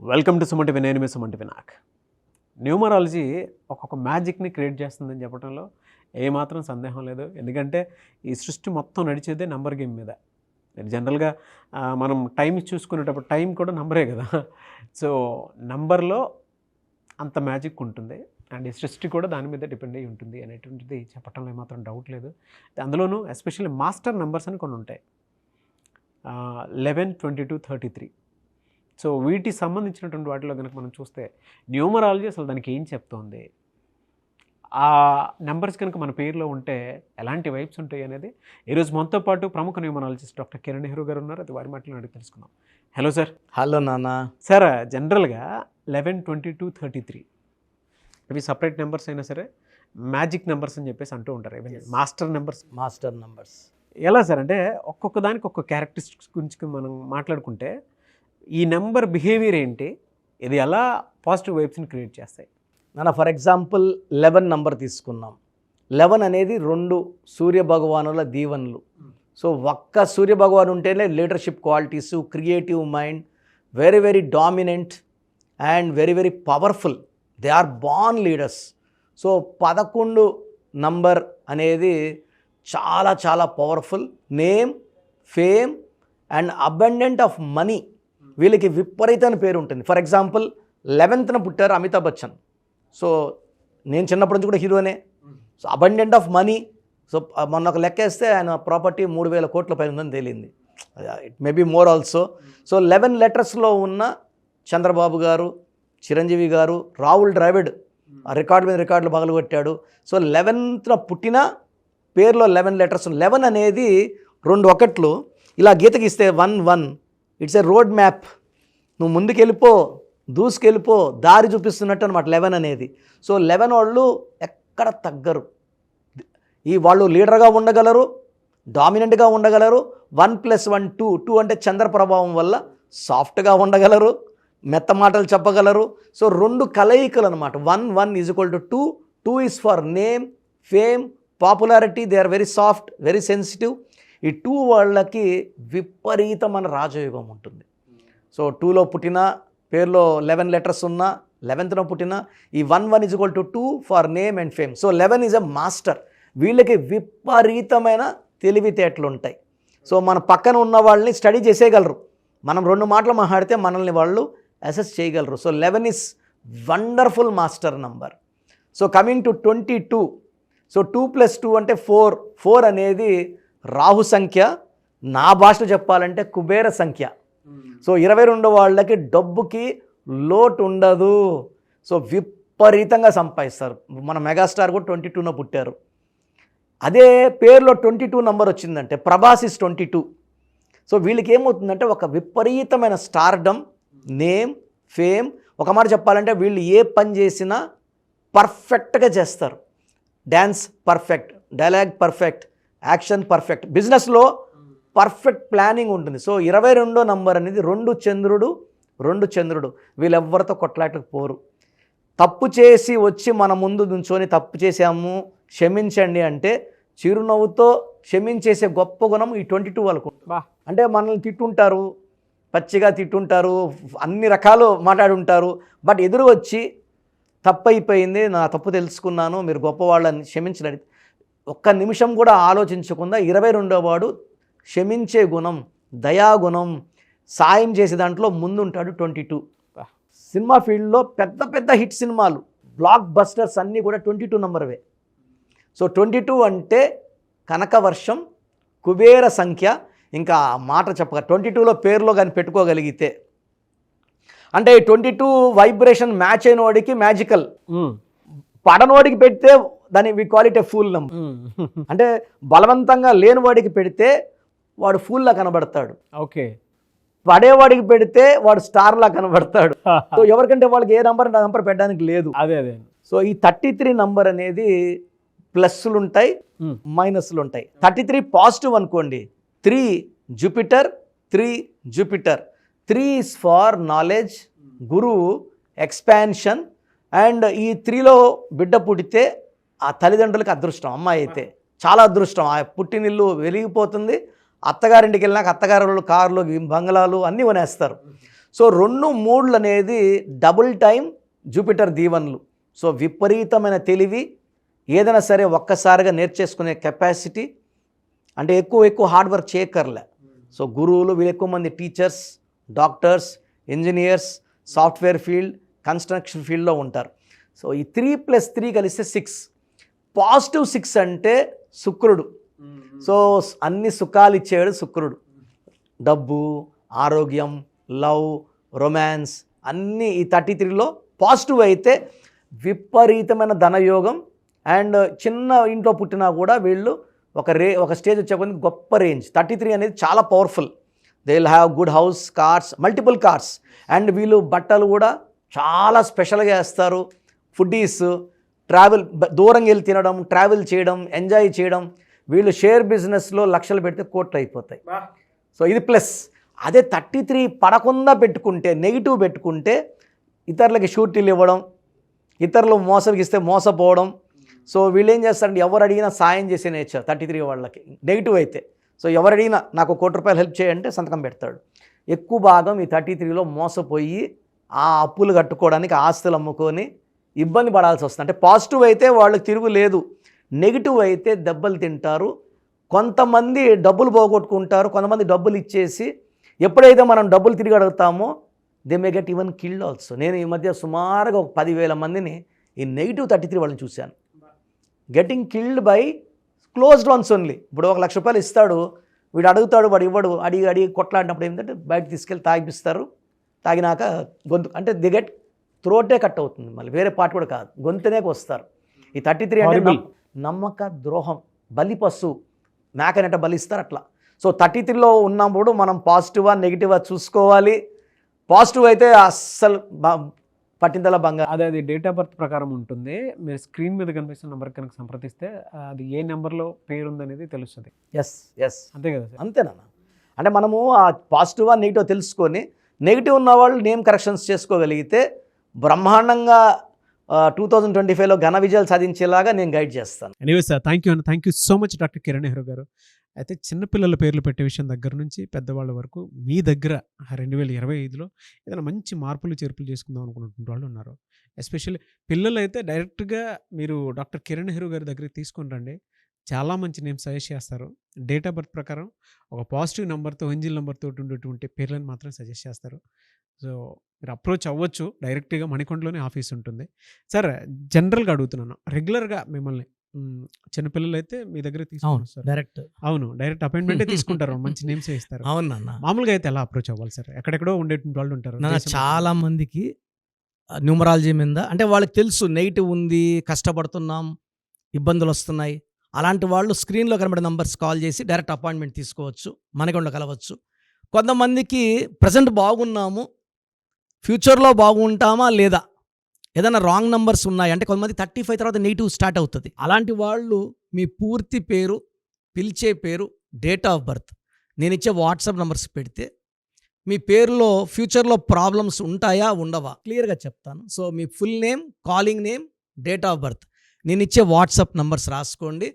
Welcome to Suman TV. నేను మీ Suman TV. Numerology ఒక్కొక్క మ్యాజిక్ని create చేస్తుందని చెప్పడంలో ఏమాత్రం సందేహం లేదు. ఎందుకంటే ఈ సృష్టి మొత్తం నడిచేదే నెంబర్ గేమ్ మీద. జనరల్గా మనం టైం చూసుకునేటప్పుడు టైం కూడా నంబరే కదా. సో నంబర్లో అంత మ్యాజిక్ ఉంటుంది అండ్ ఈ సృష్టి కూడా దాని మీద డిపెండ్ అయ్యి ఉంటుంది అనేటువంటిది చెప్పడంలో ఏమాత్రం డౌట్ లేదు. అందులోనూ ఎస్పెషల్లీ మాస్టర్ నెంబర్స్ అని కొన్ని ఉంటాయి, 11, 22, 33. సో వీటికి సంబంధించినటువంటి వాటిలో కనుక మనం చూస్తే న్యూమరాలజీ అసలు దానికి ఏం చెప్తోంది, ఆ నెంబర్స్ కనుక మన పేరులో ఉంటే ఎలాంటి వైబ్స్ ఉంటాయి అనేది ఈరోజు మనతో పాటు ప్రముఖ న్యూమరాలజిస్ట్ డాక్టర్ కిరణ్ నెహ్రూ గారు ఉన్నారు. అది వారి మాటలను అడిగి తెలుసుకుందాం. Hello sir. హలో నాన్న. సార్, జనరల్గా 11, 22, 33 ఇవి సపరేట్ నెంబర్స్ అయినా సరే మ్యాజిక్ నెంబర్స్ అని చెప్పేసి అంటూ ఉంటారు. ఇవన్నీ మాస్టర్ నెంబర్స్. ఎలా సార్ అంటే ఒక్కొక్క దానికి ఒక్కొక్క క్యారెక్టరిస్టిక్స్ గురించి మనం మాట్లాడుకుంటే ఈ నెంబర్ బిహేవియర్ ఏంటి, ఇది ఎలా పాజిటివ్ వైబ్స్ని క్రియేట్ చేస్తాయి? నాన్న, ఫర్ ఎగ్జాంపుల్ 11 నంబర్ తీసుకున్నాం. 11 అనేది 2 సూర్య భగవానుల దీవెనలు. సో ఒక్క సూర్య భగవాన్ ఉంటేనే leadership qualities, creative mind, very very dominant and very very powerful. They are born leaders. So 11 number అనేది చాలా చాలా powerful. Name, fame and abundant of money, వీళ్ళకి విపరీతమైన పేరు ఉంటుంది. ఫర్ ఎగ్జాంపుల్ 11th పుట్టారు అమితాబ్ బచ్చన్. సో నేను చిన్నప్పటి నుంచి కూడా హీరోనే. So abundant of money. So మొన్న ఒక లెక్క వేస్తే ఆయన ప్రాపర్టీ 3,000 కోట్ల పైన ఉందని తేలింది. It may be more also. So 11 లెటర్స్లో ఉన్న చంద్రబాబు గారు, చిరంజీవి గారు, రాహుల్ ద్రావిడ్ రికార్డు మీద రికార్డులు పగలగొట్టాడు. సో 11th పుట్టిన పేరులో 11 లెటర్స్. 11 అనేది 2 ఒకట్లు. ఇలా గీత గీస్తే 1 ఇట్స్ ఏ రోడ్ మ్యాప్. నువ్వు ముందుకెళ్ళిపో, దూసుకెళ్ళిపో, దారి చూపిస్తున్నట్టు అనమాట 11 అనేది. సో 11 వాళ్ళు ఎక్కడ తగ్గరు. వాళ్ళు లీడర్గా ఉండగలరు, డామినెంట్గా ఉండగలరు. 1 + 1 2 అంటే చంద్ర ప్రభావం వల్ల సాఫ్ట్గా ఉండగలరు, మెత్త మాటలు చెప్పగలరు. సో 2 కలయికలు అనమాట. 1 = 2. 2 is for name, fame, popularity. They are very soft, very sensitive. ఈ 2 వాళ్ళకి విపరీతమైన రాజయోగం ఉంటుంది. సో 2లో పుట్టిన పేరులో 11 లెటర్స్ ఉన్న 11th పుట్టిన ఈ 1 = 2 for name and fame. So 11 is a master. వీళ్ళకి విపరీతమైన తెలివితేటలు ఉంటాయి. సో మన పక్కన ఉన్న వాళ్ళని స్టడీ చేసేయగలరు. మనం 2 మాటలు మాట్లాడితే మనల్ని వాళ్ళు అసెస్ చేయగలరు. So 11 is wonderful master number. So coming to 22. So 2 + 2 అంటే 4 అనేది రాహు సంఖ్య. నా భాషలో చెప్పాలంటే కుబేర సంఖ్య. సో 22 వాళ్ళకి డబ్బుకి లోటు ఉండదు. సో విపరీతంగా సంపాదిస్తారు. మన మెగాస్టార్ కూడా 22న పుట్టారు. అదే పేరులో 22 నంబర్ వచ్చిందంటే ప్రభాస్ ఇస్ 22. సో వీళ్ళకి ఏమవుతుందంటే ఒక విపరీతమైన స్టార్డమ్, నేమ్, ఫేమ్. ఒక మాట చెప్పాలంటే వీళ్ళు ఏ పని చేసినా పర్ఫెక్ట్గా చేస్తారు. Dance perfect, dialogue perfect, action perfect. బిజినెస్లో పర్ఫెక్ట్ ప్లానింగ్ ఉంటుంది. సో 22 నంబర్ అనేది 2 చంద్రుడు. వీళ్ళెవ్వరితో కొట్లాటకు పోరు. తప్పు చేసి వచ్చి మన ముందు నుంచొని తప్పు చేసాము క్షమించండి అంటే చిరునవ్వుతో క్షమించేసే గొప్ప గుణం ఈ 22 వాళ్ళకు. అంటే మనల్ని తిట్టుంటారు, పచ్చిగా తిట్టుంటారు, అన్ని రకాలు మాట్లాడుంటారు. బట్ ఎదురు వచ్చి తప్పు అయిపోయింది, నా తప్పు తెలుసుకున్నాను, మీరు గొప్పవాళ్ళని క్షమించండి, ఒక్క నిమిషం కూడా ఆలోచించకుండా 22వ వాడు క్షమించే గుణం, దయాగుణం, సాయం చేసే దాంట్లో ముందుంటాడు 22. సినిమా ఫీల్డ్లో పెద్ద పెద్ద హిట్ సినిమాలు, బ్లాక్ బస్టర్స్ అన్నీ కూడా 22 నంబర్వే. సో 22 అంటే కనకవర్షం, కుబేర సంఖ్య. ఇంకా మాట చెప్పగా 22లో పేరులో కానీ పెట్టుకోగలిగితే అంటే 22 వైబ్రేషన్ మ్యాచ్ అయిన వాడికి మ్యాజికల్, పడనోడికి పెడితే దాని we call it a fool number. అంటే బలవంతంగా లేని వాడికి పెడితే వాడు ఫూల్లా కనబడతాడు. ఓకే. పడేవాడికి పెడితే వాడు స్టార్లా కనబడతాడు. సో ఎవరికంటే వాళ్ళకి ఏ నంబర్ పెట్టడానికి లేదు. అదే. సో ఈ 33 నంబర్ అనేది ప్లస్లు ఉంటాయి, మైనస్లు ఉంటాయి. 33 పాజిటివ్ అనుకోండి. 3 జూపిటర్. 3 ఈజ్ ఫార్ నాలెడ్జ్, గురువు, ఎక్స్పాన్షన్. అండ్ ఈ 3లో బిడ్డ పుట్టితే ఆ తల్లిదండ్రులకి అదృష్టం. అమ్మాయి అయితే చాలా అదృష్టం. ఆ పుట్టినిల్లు వెలిగిపోతుంది. అత్తగారింటికి వెళ్ళినాక అత్తగారు కార్లు, బంగ్లాలు అన్నీ కొనేస్తారు. సో 2, 3 అనేది డబుల్ టైం జూపిటర్ దీవెనలు. సో విపరీతమైన తెలివి, ఏదైనా సరే ఒక్కసారిగా నేర్చేసుకునే కెపాసిటీ, అంటే ఎక్కువ హార్డ్ వర్క్ చేయక్కర్లే. సో గురువులు వీళ్ళు ఎక్కువ మంది teachers, doctors, engineers, software field, construction ఫీల్డ్లో ఉంటారు. సో ఈ 3+3 కలిస్తే 6. పాజిటివ్ 6 అంటే శుక్రుడు. సో అన్ని సుఖాలు ఇచ్చేవాడు శుక్రుడు. డబ్బు, ఆరోగ్యం, లవ్, రొమాన్స్ అన్నీ ఈ 33లో పాజిటివ్ అయితే విపరీతమైన ధనయోగం. అండ్ చిన్న ఇంట్లో పుట్టినా కూడా వీళ్ళు ఒక స్టేజ్ వచ్చే కొద్ది గొప్ప రేంజ్. 33 అనేది చాలా powerful. They will have good house, cars, multiple cars. And వీళ్ళు బట్టలు కూడా చాలా స్పెషల్గా వేస్తారు. ఫుడ్డీస్, ట్రావెల్, దూరంగా వెళ్ళి తినడం, ట్రావెల్ చేయడం, ఎంజాయ్ చేయడం. వీళ్ళు షేర్ బిజినెస్లో లక్షలు పెడితే కోట్లు అయిపోతాయి. సో ఇది ప్లస్. అదే 33 పడకుండా పెట్టుకుంటే, నెగిటివ్ పెట్టుకుంటే ఇతరులకి షూరిటీలు ఇవ్వడం, ఇతరులు మోసగిస్తే మోసపోవడం. సో వీళ్ళు ఏం చేస్తారంటే ఎవరు అడిగినా సాయం చేసే నేచర్ 33 వాళ్ళకి నెగిటివ్ అయితే. సో ఎవరు అడిగినా నాకు ₹1 హెల్ప్ చేయంటే సంతకం పెడతాడు. ఎక్కువ భాగం ఈ 33లో మోసపోయి ఆ అప్పులు కట్టుకోవడానికి ఆస్తులు అమ్ముకొని ఇబ్బంది పడాల్సి వస్తుంది. అంటే పాజిటివ్ అయితే వాళ్ళకి తిరుగు లేదు, నెగిటివ్ అయితే దెబ్బలు తింటారు. కొంతమంది డబ్బులు పోగొట్టుకుంటారు, కొంతమంది డబ్బులు ఇచ్చేసి ఎప్పుడైతే మనం డబ్బులు తిరిగి అడుగుతామో they may get even killed also. నేను ఈ మధ్య సుమారుగా 10,000 మందిని ఈ నెగిటివ్ 33 వాళ్ళని చూశాను. Getting killed by closed once only. ఇప్పుడు ₹1,00,000 ఇస్తాడు, వీడు అడుగుతాడు, వాడు ఇవ్వడు, అడిగి కొట్లాడినప్పుడు ఏంటంటే బయటకు తీసుకెళ్ళి తాగిపిస్తారు. తాగినాక గొంతు అంటే ది గెట్ త్రోటే కట్ అవుతుంది, మళ్ళీ వేరే పార్ట్ కూడా కాదు, గొంతునేకి వస్తారు. ఈ 33 అంటే నమ్మక ద్రోహం, బలి పశువు, మేకనెట బలిస్తారు అట్లా. సో 33లో ఉన్నప్పుడు మనం పాజిటివా నెగిటివా చూసుకోవాలి. పాజిటివ్ అయితే అస్సలు పట్టిందల బంగారు. అది డేట్ ఆఫ్ బర్త్ ప్రకారం ఉంటుంది. మీరు స్క్రీన్ మీద కనిపిస్తున్న నెంబర్ కనుక సంప్రదిస్తే అది ఏ నెంబర్లో పేరు ఉందనేది తెలుస్తుంది. ఎస్ అంతే కదా సార్? అంతేనా? అంటే మనము ఆ పాజిటివా నెగిటివ్ తెలుసుకొని నెగిటివ్ ఉన్న వాళ్ళు నేమ్ కరెక్షన్స్ చేసుకోగలిగితే బ్రహ్మాండంగా 2025లో ఘన విజయాలు సాధించేలాగా నేను గైడ్ చేస్తాను. Anyway sir, thank you so much doctor Kiran Nehru గారు. అయితే చిన్నపిల్లల పేర్లు పెట్టే విషయం దగ్గర నుంచి పెద్దవాళ్ళ వరకు మీ దగ్గర 2025లో ఏదైనా మంచి మార్పులు చేర్పులు చేసుకుందాం అనుకున్నటువంటి వాళ్ళు ఉన్నారు. ఎస్పెషల్లీ పిల్లలు అయితే డైరెక్ట్గా మీరు డాక్టర్ కిరణ్ నెహ్రూ గారి దగ్గరికి తీసుకొని రండి. చాలా మంచి నేమ్ సజెస్ట్ చేస్తారు. డేట్ ఆఫ్ బర్త్ ప్రకారం ఒక పాజిటివ్ నెంబర్తో, ఏంజిల్ నెంబర్తో ఉండేటువంటి పేర్లను మాత్రం సజెస్ట్ చేస్తారు. సో మీరు అప్రోచ్ అవ్వచ్చు. డైరెక్ట్గా మణికొండలోనే ఆఫీస్ ఉంటుంది. సార్ జనరల్గా అడుగుతున్నాను, రెగ్యులర్గా మిమ్మల్ని చిన్నపిల్లలు అయితే మీ దగ్గర తీసుకుంటారు సార్? డైరెక్ట్ అపాయింట్మెంటే తీసుకుంటారు, మంచి నేమ్స్ ఇస్తారు. అవునన్నా. మామూలుగా అయితే ఎలా అప్రోచ్ అవ్వాలి సార్? ఎక్కడెక్కడో ఉండేటువంటి వాళ్ళు ఉంటారు. చాలా మందికి న్యూమరాలజీ మీద అంటే వాళ్ళకి తెలుసు నెగిటివ్ ఉంది, కష్టపడుతున్నాం, ఇబ్బందులు వస్తున్నాయి. అలాంటి వాళ్ళు స్క్రీన్లో కనబడే నంబర్స్ కాల్ చేసి డైరెక్ట్ అపాయింట్మెంట్ తీసుకోవచ్చు, మనకొండ కలవచ్చు. కొంతమందికి ప్రజెంట్ బాగున్నాము, ఫ్యూచర్లో బాగుంటామా లేదా, ఏదైనా రాంగ్ నంబర్స్ ఉన్నాయి అంటే కొంతమంది 35 తర్వాత నెగిటివ్ స్టార్ట్ అవుతుంది. అలాంటి వాళ్ళు మీ పూర్తి పేరు, పిలిచే పేరు, డేట్ ఆఫ్ బర్త్, నేను ఇచ్చే వాట్సాప్ నంబర్స్ పెడితే మీ పేరులో ఫ్యూచర్లో ప్రాబ్లమ్స్ ఉంటాయా ఉండవా క్లియర్గా చెప్తాను. So me full name, calling name, date of birth, నేను ఇచ్చే వాట్సాప్ నంబర్స్ రాసుకోండి.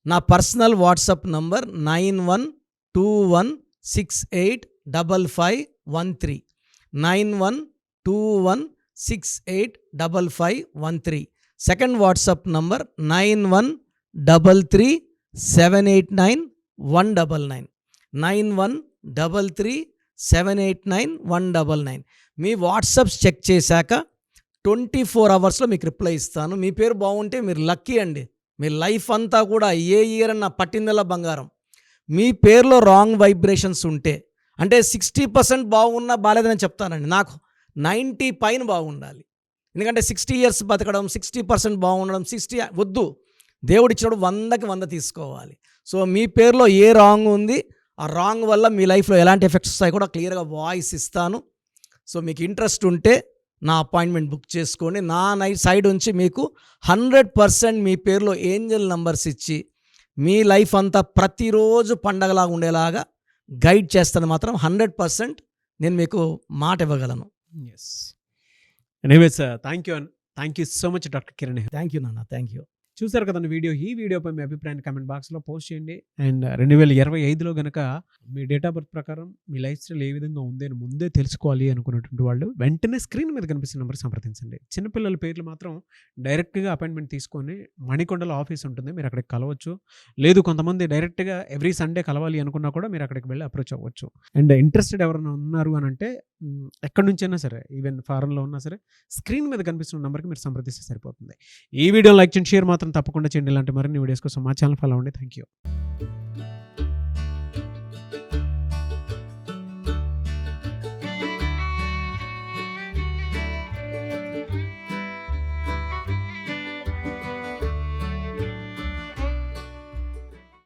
నా personal WhatsApp number 9121685513 9121685513. Second WhatsApp number 9133789199 9133789199. మీ వాట్సాప్స్ చెక్ చేశాక 24 అవర్స్లో మీకు రిప్లై ఇస్తాను. మీ పేరు బాగుంటే మీరు లక్కీ అండి. మీ లైఫ్ అంతా కూడా ఏ ఇయర్ అన్న పట్టిందల బంగారం. మీ పేరులో రాంగ్ వైబ్రేషన్స్ ఉంటే అంటే 60% బాగున్నా బాలేదని చెప్తానండి. నాకు 90 పైన బాగుండాలి. ఎందుకంటే 60 years బతకడం, 60% బాగుండడం, 60 వద్దు. దేవుడు ఇచ్చినప్పుడు 100కి 100 తీసుకోవాలి. సో మీ పేరులో ఏ రాంగ్ ఉంది, ఆ రాంగ్ వల్ల మీ లైఫ్లో ఎలాంటి ఎఫెక్ట్స్ వస్తాయి కూడా క్లియర్గా వాయిస్ ఇస్తాను. సో మీకు ఇంట్రెస్ట్ ఉంటే నా అపాయింట్మెంట్ బుక్ చేసుకోండి. నా సైడ్ నుంచి మీకు 100% మీ పేరులో ఏంజల్ నంబర్స్ ఇచ్చి మీ లైఫ్ అంతా ప్రతిరోజు పండగలాగా ఉండేలాగా గైడ్ చేస్తాను. మాత్రం 100% నేను మీకు మాట ఇవ్వగలను. Anyways thank you so much doctor Kiran. Thank you నాన్న, థ్యాంక్ యూ. చూసారు కదండి వీడియో. ఈ వీడియోపై మీ అభిప్రాయాన్ని కామెంట్ బాక్స్లో పోస్ట్ చేయండి. అండ్ 2025లో కనుక మీ డేట్ ఆఫ్ బర్త్ ప్రకారం మీ లైఫ్ స్టైల్ ఏ విధంగా ఉంది అని ముందే తెలుసుకోవాలి అనుకున్నటువంటి వాళ్ళు వెంటనే స్క్రీన్ మీద కనిపిస్తున్న నెంబర్ సంప్రదించండి. చిన్నపిల్లల పేర్లు మాత్రం డైరెక్ట్గా అపాయింట్మెంట్ తీసుకొని మణికొండలో ఆఫీస్ ఉంటుంది, మీరు అక్కడికి కలవచ్చు. లేదు కొంతమంది డైరెక్ట్గా ఎవ్రీ సండే కలవాలి అనుకున్నా కూడా మీరు అక్కడికి వెళ్ళి అప్రోచ్ అవ్వచ్చు. అండ్ ఇంట్రెస్టెడ్ ఎవరైనా ఉన్నారు అని అంటే ఎక్కడి నుంచైనా సరే, ఈవెన్ ఫారెన్లో ఉన్నా సరే, స్క్రీన్ మీద కనిపిస్తున్న నెంబర్కి మీరు సంప్రదిస్తే సరిపోతుంది. ఈ వీడియో లైక్ చేయండి, షేర్ మాత్రం తప్పకుండా చేయండి. ఇలాంటి మరిన్ని వీడియోస్ కోసం మా ఛానల్ ఫాలో అవ్వండి. Thank you.